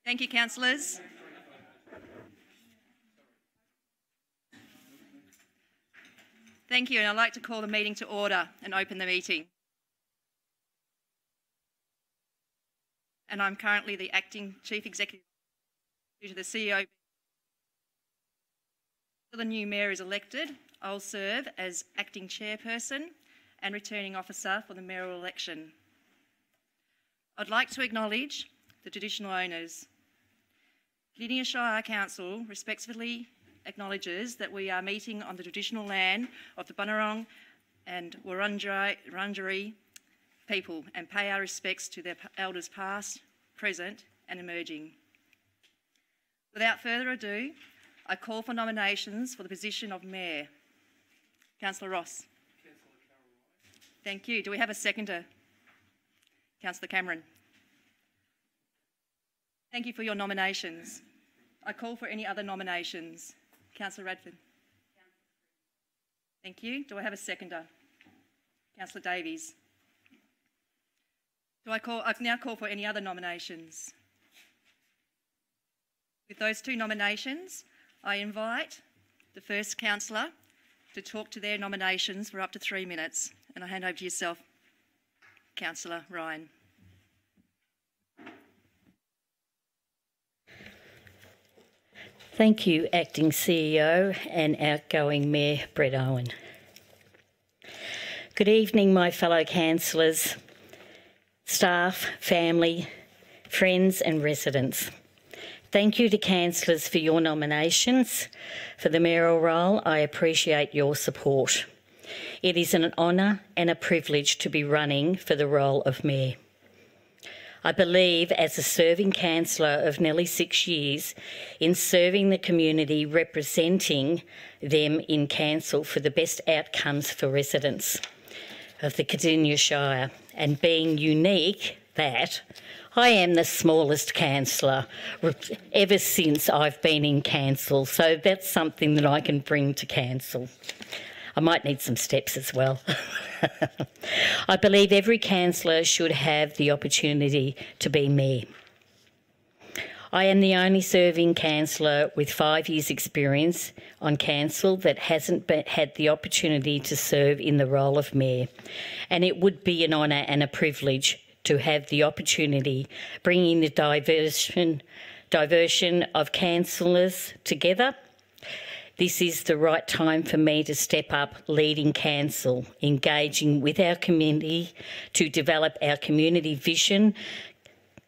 Thank you, councillors. Thank you, and I'd like to call the meeting to order and open the meeting. And I'm currently the Acting Chief Executive due to the CEO. Until the new Mayor is elected, I'll serve as Acting Chairperson and Returning Officer for the mayoral election. I'd like to acknowledge the traditional owners. Cardinia Shire Council respectfully acknowledges that we are meeting on the traditional land of the Bunurong and Wurundjeri people and pay our respects to their elders past, present and emerging. Without further ado, I call for nominations for the position of Mayor. Councillor Ross. Thank you. Do we have a seconder? Councillor Cameron. Thank you for your nominations. I call for any other nominations. Councillor Radford. Thank you. Do I have a seconder? Councillor Davies. I now call for any other nominations. With those two nominations, I invite the first councillor to talk to their nominations for up to 3 minutes. And I hand over to yourself, Councillor Ryan. Thank you, Acting CEO and outgoing Mayor Brett Owen. Good evening, my fellow councillors, staff, family, friends and residents. Thank you to councillors for your nominations for the mayoral role. I appreciate your support. It is an honour and a privilege to be running for the role of Mayor. I believe, as a serving councillor of nearly 6 years, in serving the community, representing them in council for the best outcomes for residents of the Cardinia Shire, and being unique that I am the smallest councillor ever since I've been in council, so that's something that I can bring to council. I might need some steps as well. I believe every councillor should have the opportunity to be Mayor. I am the only serving councillor with 5 years' experience on council that hasn't had the opportunity to serve in the role of Mayor, and it would be an honour and a privilege to have the opportunity bringing the diversion of councillors together. This is the right time for me to step up leading council, engaging with our community to develop our community vision,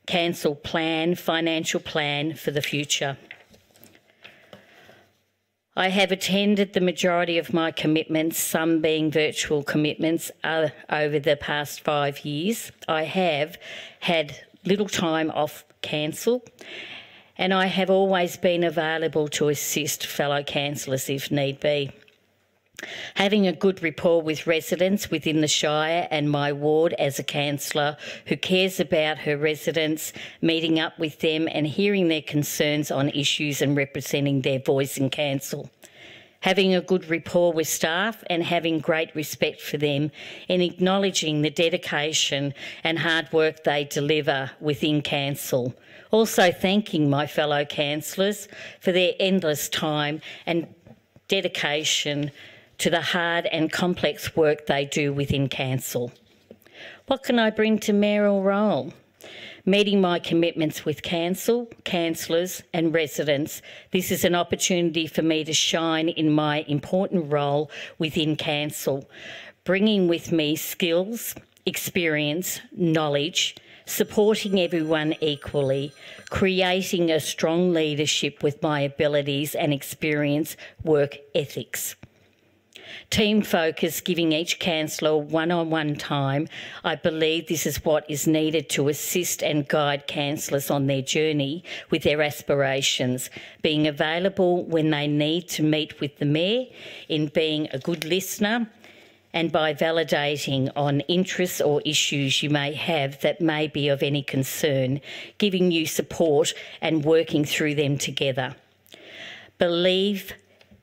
council plan, financial plan for the future. I have attended the majority of my commitments, some being virtual commitments, over the past 5 years. I have had little time off council, and I have always been available to assist fellow councillors if need be. Having a good rapport with residents within the Shire and my ward as a councillor who cares about her residents, meeting up with them and hearing their concerns on issues and representing their voice in council. Having a good rapport with staff and having great respect for them and acknowledging the dedication and hard work they deliver within council. Also thanking my fellow councillors for their endless time and dedication to the hard and complex work they do within council. What can I bring to mayoral role? Meeting my commitments with council, councillors and residents, this is an opportunity for me to shine in my important role within council, bringing with me skills, experience, knowledge, supporting everyone equally, creating a strong leadership with my abilities and experience, work ethics. Team focus, giving each councillor one-on-one time. I believe this is what is needed to assist and guide councillors on their journey with their aspirations, being available when they need to meet with the Mayor, in being a good listener, and by validating on interests or issues you may have that may be of any concern, giving you support and working through them together. Believe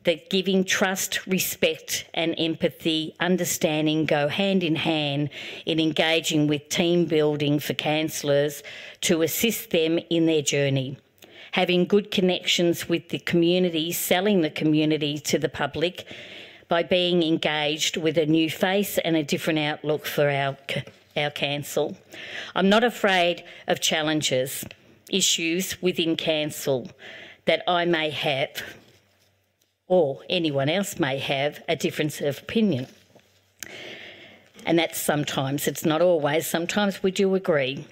that giving trust, respect and empathy, understanding go hand in hand in engaging with team building for councillors to assist them in their journey. having good connections with the community, selling the community to the public by being engaged with a new face and a different outlook for our council. I'm not afraid of challenges, issues within council that I may have or anyone else may have a difference of opinion. And that's sometimes, it's not always, sometimes we do agree.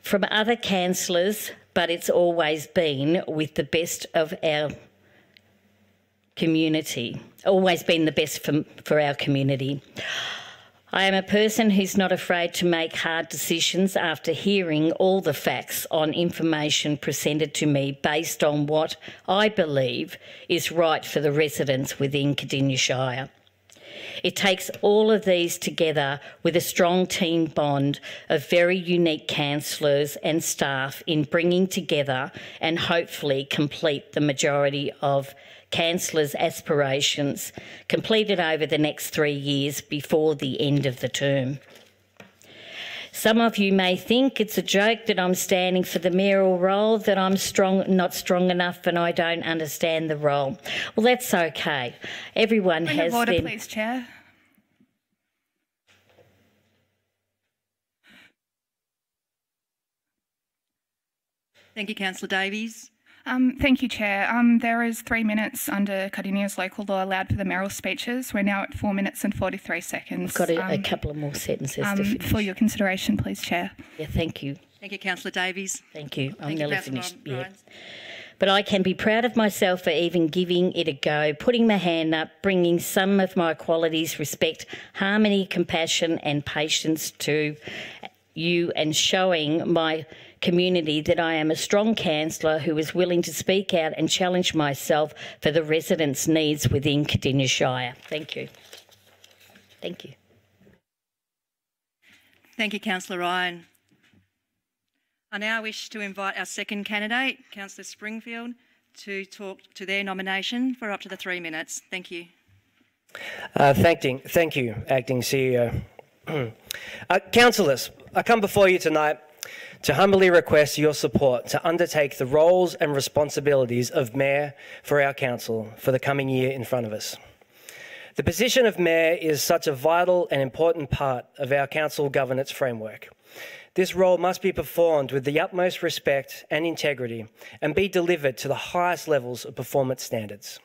From other councillors, but it's always been with the best of our community, always been the best for our community. I am a person who's not afraid to make hard decisions after hearing all the facts on information presented to me based on what I believe is right for the residents within Cardinia Shire. It takes all of these together with a strong team bond of very unique councillors and staff in bringing together and hopefully complete the majority of councillors' aspirations completed over the next 3 years before the end of the term. Some of you may think it's a joke that I'm standing for the mayoral role, that I'm not strong enough and I don't understand the role. Well, that's okay. Everyone has order, please, Chair. Thank you, Councillor Davies. Thank you, Chair. There is 3 minutes under Cardinia's local law allowed for the mayoral speeches. We're now at 4 minutes and 43 seconds. I've got a couple of more sentences to finish. For your consideration, please, Chair. Yeah, thank you. Thank you, Councillor Davies. Thank you. I'm Thank nearly you, finished. Councillor Yeah. Ryan. But I can be proud of myself for even giving it a go, putting my hand up, bringing some of my qualities, respect, harmony, compassion and patience to you and showing my community that I am a strong councillor who is willing to speak out and challenge myself for the residents' needs within Cardinia Shire. Thank you. Thank you. Thank you, Councillor Ryan. I now wish to invite our second candidate, Councillor Springfield, to talk to their nomination for up to the 3 minutes. Thank you. Thank you, Acting CEO. Councillors, I come before you tonight to humbly request your support to undertake the roles and responsibilities of Mayor for our council for the coming year in front of us. The position of Mayor is such a vital and important part of our council governance framework. This role must be performed with the utmost respect and integrity and be delivered to the highest levels of performance standards.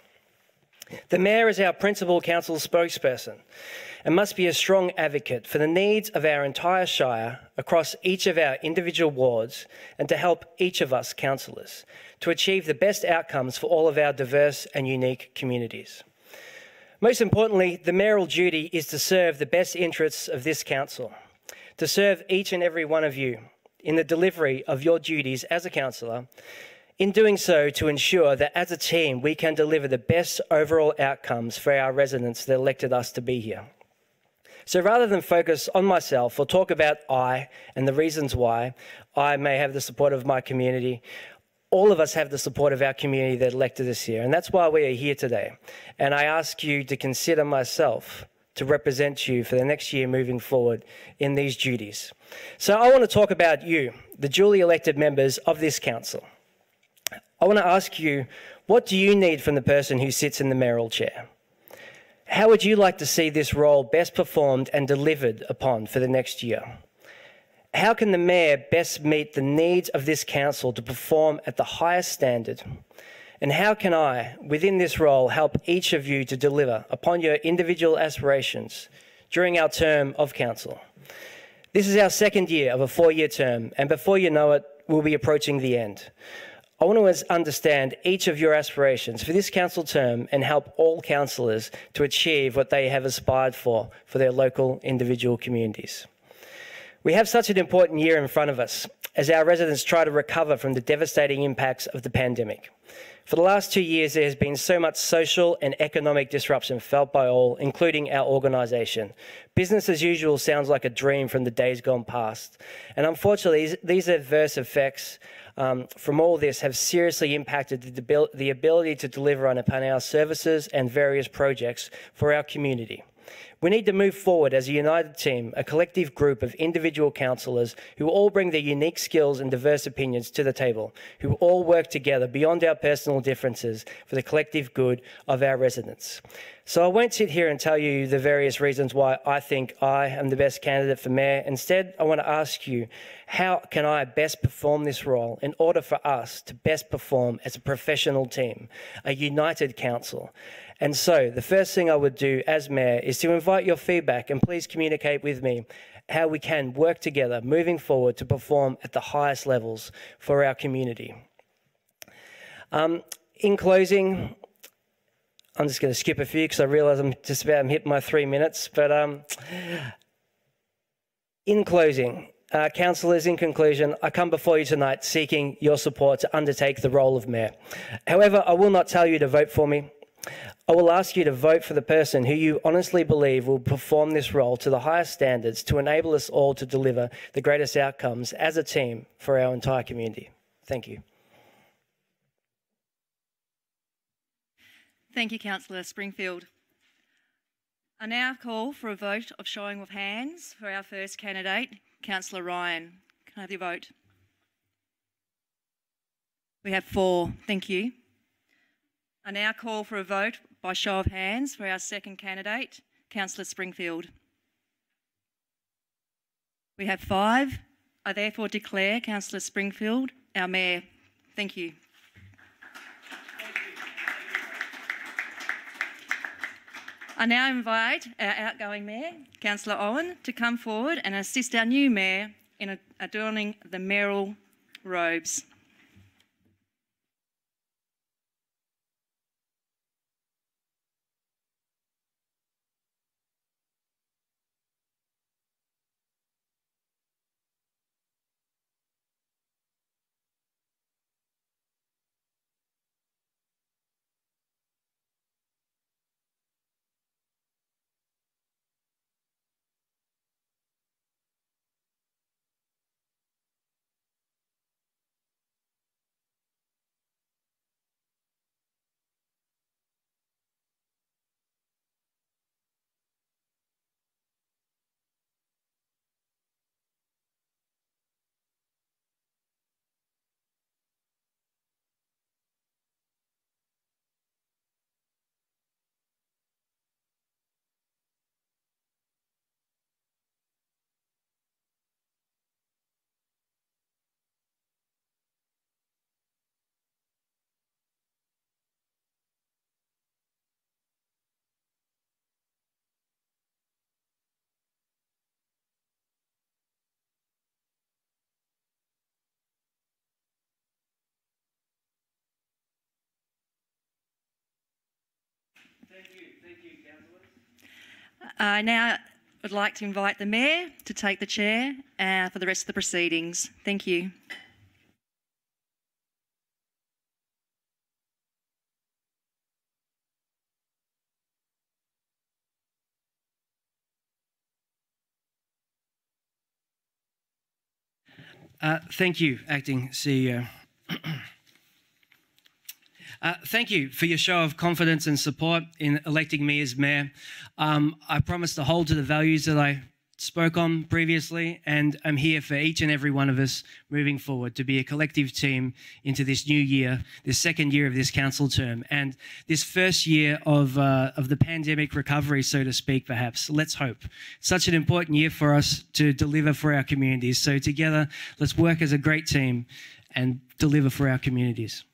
The Mayor is our principal council spokesperson and must be a strong advocate for the needs of our entire Shire across each of our individual wards and to help each of us councillors to achieve the best outcomes for all of our diverse and unique communities. Most importantly, the mayoral duty is to serve the best interests of this council, to serve each and every one of you in the delivery of your duties as a councillor. In doing so, to ensure that as a team we can deliver the best overall outcomes for our residents that elected us to be here. So rather than focus on myself or talk about I and the reasons why I may have the support of my community, all of us have the support of our community that elected us here, and that's why we are here today. And I ask you to consider myself to represent you for the next year moving forward in these duties. So I want to talk about you, the duly elected members of this council. I want to ask you, what do you need from the person who sits in the mayoral chair? How would you like to see this role best performed and delivered upon for the next year? How can the mayor best meet the needs of this council to perform at the highest standard? And how can I, within this role, help each of you to deliver upon your individual aspirations during our term of council? This is our second year of a 4-year term, and before you know it, we'll be approaching the end. I want to understand each of your aspirations for this council term and help all councillors to achieve what they have aspired for their local individual communities. We have such an important year in front of us as our residents try to recover from the devastating impacts of the pandemic. For the last 2 years, there has been so much social and economic disruption felt by all, including our organisation. Business as usual sounds like a dream from the days gone past. And unfortunately, these adverse effects from all this have seriously impacted the ability to deliver upon our services and various projects for our community. We need to move forward as a united team, a collective group of individual councillors who all bring their unique skills and diverse opinions to the table, who all work together beyond our personal differences for the collective good of our residents. So I won't sit here and tell you the various reasons why I think I am the best candidate for mayor. Instead, I want to ask you, how can I best perform this role in order for us to best perform as a professional team, a united council? And so the first thing I would do as mayor is to invite your feedback, and please communicate with me how we can work together moving forward to perform at the highest levels for our community. In closing, I'm just going to skip a few because I realise I'm just about hitting my 3 minutes. But in closing, councillors, in conclusion, I come before you tonight seeking your support to undertake the role of mayor. However, I will not tell you to vote for me. I will ask you to vote for the person who you honestly believe will perform this role to the highest standards to enable us all to deliver the greatest outcomes as a team for our entire community. Thank you. Thank you, Councillor Springfield. I now call for a vote of showing of hands for our first candidate, Councillor Ryan. Can I have your vote? We have 4. Thank you. I now call for a vote by show of hands for our second candidate, Councillor Springfield. We have 5. I therefore declare Councillor Springfield our mayor. Thank you. I now invite our outgoing mayor, Councillor Owen, to come forward and assist our new mayor in adorning the mayoral robes. Thank you, councillors. I now would like to invite the mayor to take the chair for the rest of the proceedings. Thank you. Thank you, Acting CEO. Thank you for your show of confidence and support in electing me as mayor. I promise to hold to the values that I spoke on previously, and I'm here for each and every one of us moving forward to be a collective team into this new year, this second year of this council term, and this first year of the pandemic recovery, so to speak, perhaps. Let's hope. Such an important year for us to deliver for our communities. So together, let's work as a great team and deliver for our communities.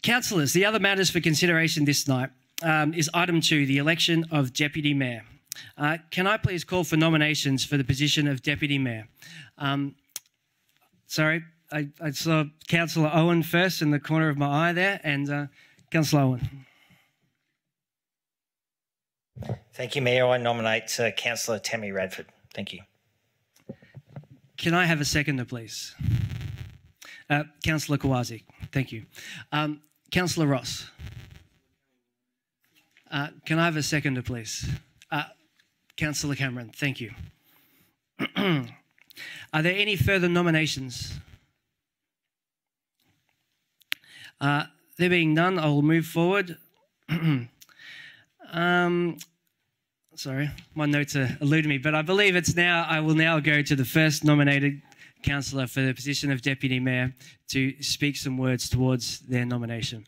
Councillors, the other matters for consideration this night is item 2, the election of Deputy Mayor. Can I please call for nominations for the position of Deputy Mayor? Sorry, I saw Councillor Owen first in the corner of my eye there, and Councillor Owen. Thank you, Mayor. I nominate Councillor Tammy Radford. Thank you. Can I have a seconder, please? Councillor Kowalczyk. Thank you. Councillor Ross. Can I have a seconder, please? Councillor Cameron. Thank you. Are there any further nominations? There being none, I will move forward. Sorry, my notes are eluding me, but I believe I will now go to the first nominated councillor for the position of Deputy Mayor to speak some words towards their nomination.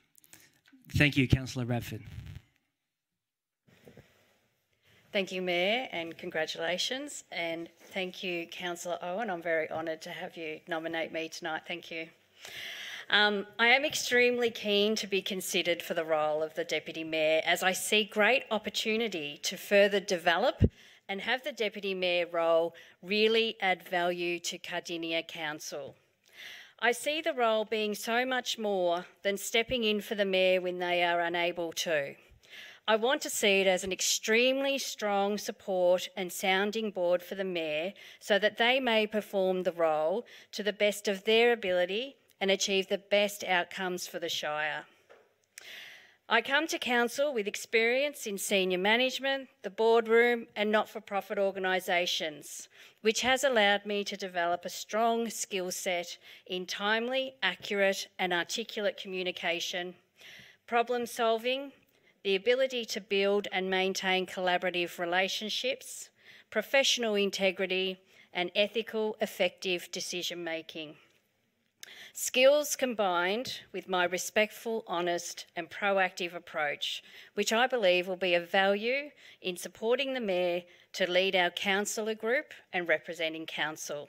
Thank you, Councillor Radford. Thank you, Mayor, and congratulations. And thank you, Councillor Owen. I'm very honoured to have you nominate me tonight. Thank you. I am extremely keen to be considered for the role of the Deputy Mayor, as I see great opportunity to further develop and have the Deputy Mayor role really add value to Cardinia Council. I see the role being so much more than stepping in for the Mayor when they are unable to. I want to see it as an extremely strong support and sounding board for the Mayor so that they may perform the role to the best of their ability and achieve the best outcomes for the Shire. I come to Council with experience in senior management, the boardroom and not-for-profit organisations, which has allowed me to develop a strong skill set in timely, accurate and articulate communication, problem solving, the ability to build and maintain collaborative relationships, professional integrity and ethical, effective decision-making. Skills combined with my respectful, honest and proactive approach, which I believe will be of value in supporting the Mayor to lead our councillor group and representing Council.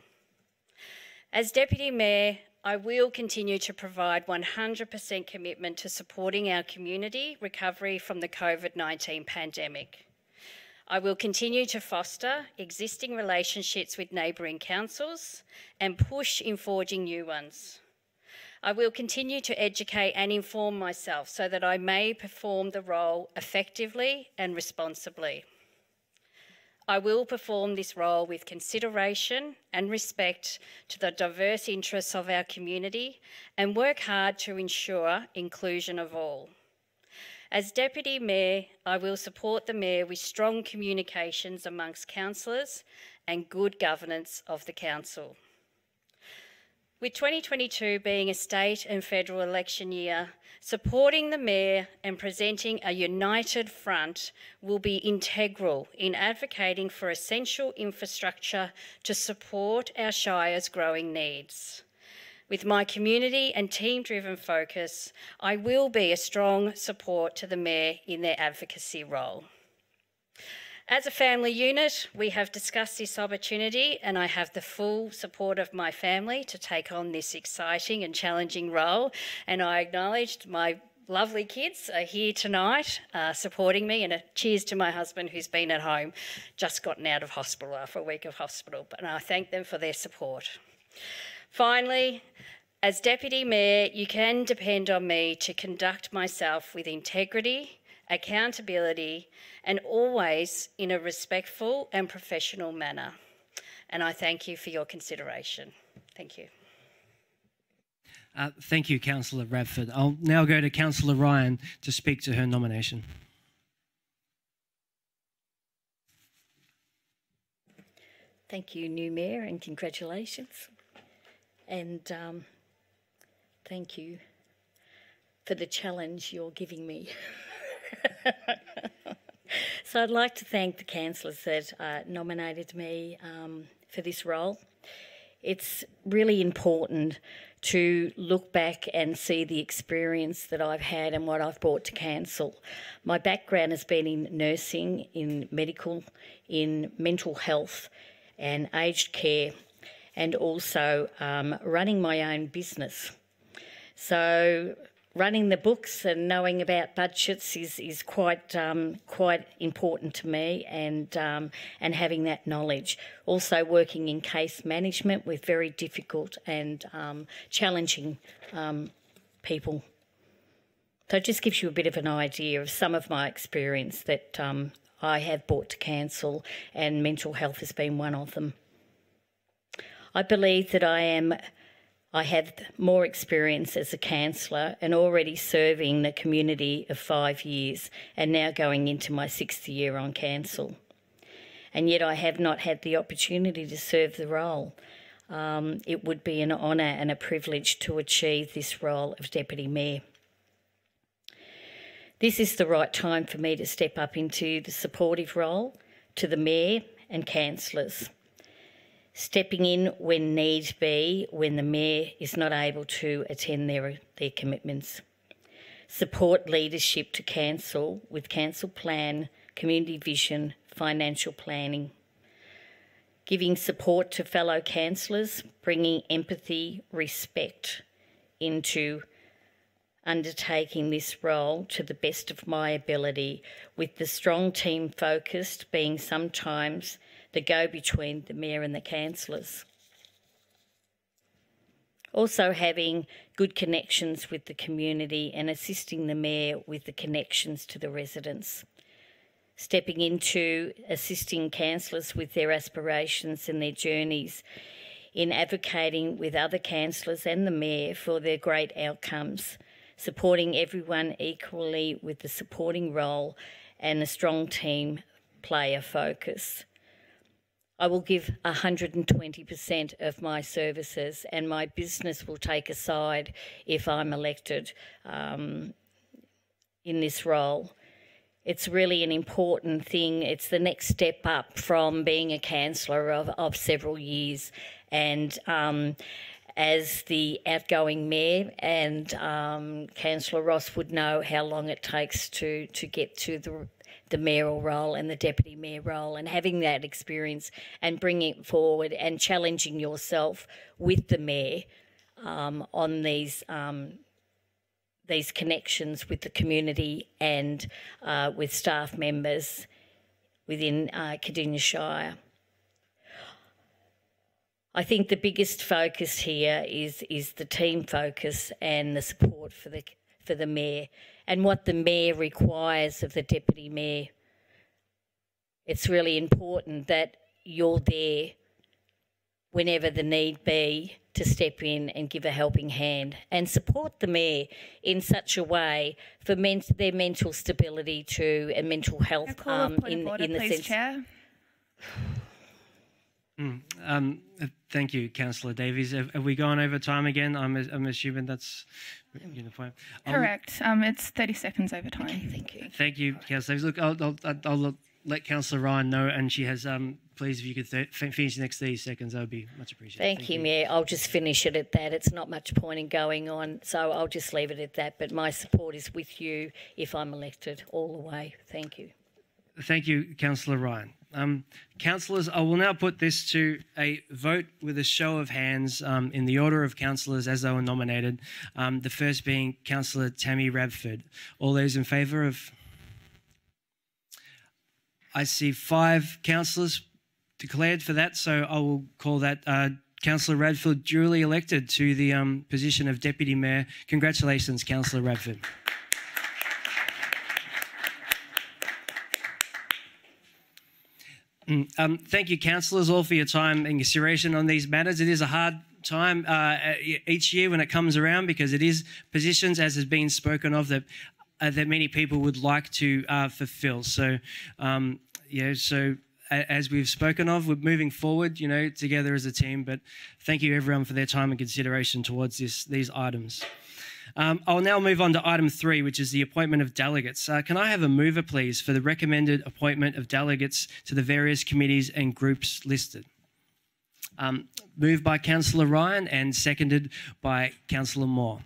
As Deputy Mayor, I will continue to provide 100% commitment to supporting our community recovery from the COVID-19 pandemic. I will continue to foster existing relationships with neighbouring councils and push in forging new ones. I will continue to educate and inform myself so that I may perform the role effectively and responsibly. I will perform this role with consideration and respect to the diverse interests of our community and work hard to ensure inclusion of all. As Deputy Mayor, I will support the Mayor with strong communications amongst councillors and good governance of the Council. With 2022 being a state and federal election year, supporting the Mayor and presenting a united front will be integral in advocating for essential infrastructure to support our Shire's growing needs. With my community and team-driven focus, I will be a strong support to the Mayor in their advocacy role. As a family unit, we have discussed this opportunity and I have the full support of my family to take on this exciting and challenging role, and I acknowledged my lovely kids are here tonight supporting me, and a cheers to my husband who's been at home, just gotten out of hospital after a week of hospital, but I thank them for their support. Finally, as Deputy Mayor, you can depend on me to conduct myself with integrity, accountability and always in a respectful and professional manner. And I thank you for your consideration. Thank you. Thank you, Councillor Radford. I'll now go to Councillor Ryan to speak to her nomination. Thank you, new Mayor, and congratulations. And thank you for the challenge you're giving me. So I'd like to thank the councillors that nominated me for this role. It's really important to look back and see the experience that I've had and what I've brought to council. My background has been in nursing, in medical, in mental health and aged care, and also running my own business. So running the books and knowing about budgets is quite important to me, and having that knowledge. Also working in case management with very difficult and challenging people. So it just gives you a bit of an idea of some of my experience that I have brought to council, and mental health has been one of them. I believe that I have more experience as a councillor and already serving the community of 5 years, and now going into my 6th year on council. And yet I have not had the opportunity to serve the role. It would be an honour and a privilege to achieve this role of Deputy Mayor. This is the right time for me to step up into the supportive role to the Mayor and councillors, stepping in when need be when the Mayor is not able to attend their commitments. Support leadership to council with council plan, community vision, financial planning. Giving support to fellow councillors, bringing empathy, respect into undertaking this role to the best of my ability, with the strong team focused being sometimes the go-between the Mayor and the councillors. Also having good connections with the community and assisting the Mayor with the connections to the residents. Stepping into assisting councillors with their aspirations and their journeys in advocating with other councillors and the Mayor for their great outcomes, supporting everyone equally with the supporting role and a strong team player focus. I will give 120% of my services, and my business will take a side if I'm elected in this role. It's really an important thing. It's the next step up from being a councillor of several years, and as the outgoing Mayor and Councillor Ross would know how long it takes to get to the mayoral role and the deputy mayor role, and having that experience and bringing it forward and challenging yourself with the Mayor on these connections with the community and with staff members within Cardinia Shire. I think the biggest focus here is the team focus and the support for the Mayor and what the Mayor requires of the Deputy Mayor. It's really important that you're there whenever the need be to step in and give a helping hand and support the Mayor in such a way for their mental stability too and mental health in the please, sense. Chair. Thank you, Councillor Davies. Have we gone over time again? I'm assuming that's uniform. Correct. It's 30 seconds over time. Okay, thank you. Thank you, Councillor Davies. Look, I'll let Councillor Ryan know, and she has, please, if you could finish the next 30 seconds, that would be much appreciated. Thank you, Mayor. I'll just finish it at that. It's not much point in going on, so I'll just leave it at that. But my support is with you if I'm elected all the way. Thank you. Thank you, Councillor Ryan. Councillors, I will now put this to a vote with a show of hands in the order of councillors as they were nominated, the first being Councillor Tammy Radford. All those in favour of... I see 5 councillors declared for that, so I will call that Councillor Radford duly elected to the position of Deputy Mayor. Congratulations, Councillor Radford. Thank you, councillors, all for your time and consideration on these matters. It is a hard time each year when it comes around, because it is positions, as has been spoken of, that many people would like to fulfil. So, so as we've spoken of, we're moving forward, together as a team. But thank you, everyone, for their time and consideration towards these items. I'll now move on to item 3, which is the appointment of delegates. Can I have a mover, please, for the recommended appointment of delegates to the various committees and groups listed? Moved by Councillor Ryan and seconded by Councillor Moore.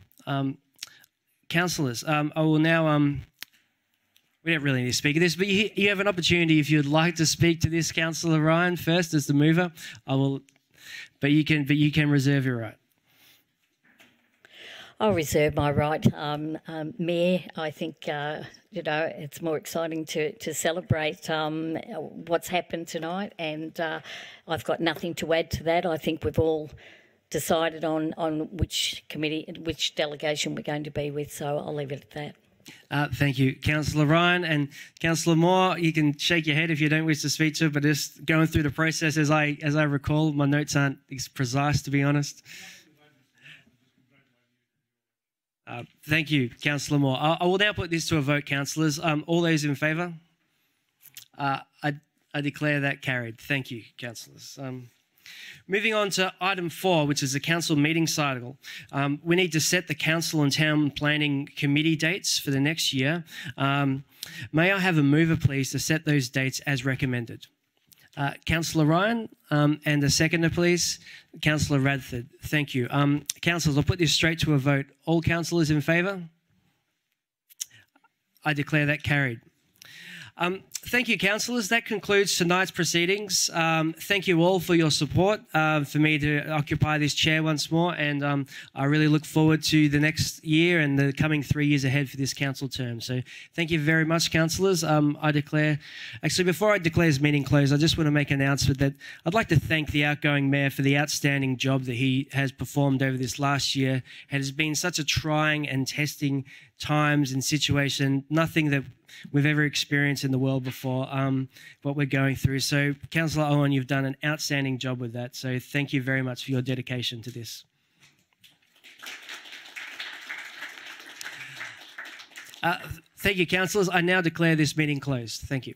Councillors, I will now... we don't really need to speak of this, but you have an opportunity if you'd like to speak to this, Councillor Ryan, first as the mover. I will, but you can reserve your right. I'll reserve my right. Mayor, I think, it's more exciting to celebrate what's happened tonight, and I've got nothing to add to that. I think we've all decided on which committee, which delegation we're going to be with, so I'll leave it at that. Thank you, Councillor Ryan. And Councillor Moore, you can shake your head if you don't wish to speak to it, but just going through the process as I recall, my notes aren't precise, to be honest. Thank you, Councillor Moore. I will now put this to a vote, councillors. All those in favour? I declare that carried. Thank you, councillors. Moving on to item 4, which is the council meeting cycle. We need to set the council and town planning committee dates for the next year. May I have a mover, please, to set those dates as recommended? Councillor Ryan, and a seconder, please. Councillor Radford. Thank you. Councillors, I'll put this straight to a vote. All councillors in favour? I declare that carried. Thank you, councillors. That concludes tonight's proceedings. Thank you all for your support for me to occupy this chair once more, and I really look forward to the next year and the coming 3 years ahead for this council term. So thank you very much, councillors. Actually, before I declare this meeting closed, I just want to make an announcement that I'd like to thank the outgoing mayor for the outstanding job that he has performed over this last year. It has been such a trying and testing times and situation, nothing that we've ever experienced in the world before, what we're going through. So, Councillor Owen, you've done an outstanding job with that. So thank you very much for your dedication to this. Thank you, councillors. I now declare this meeting closed. Thank you.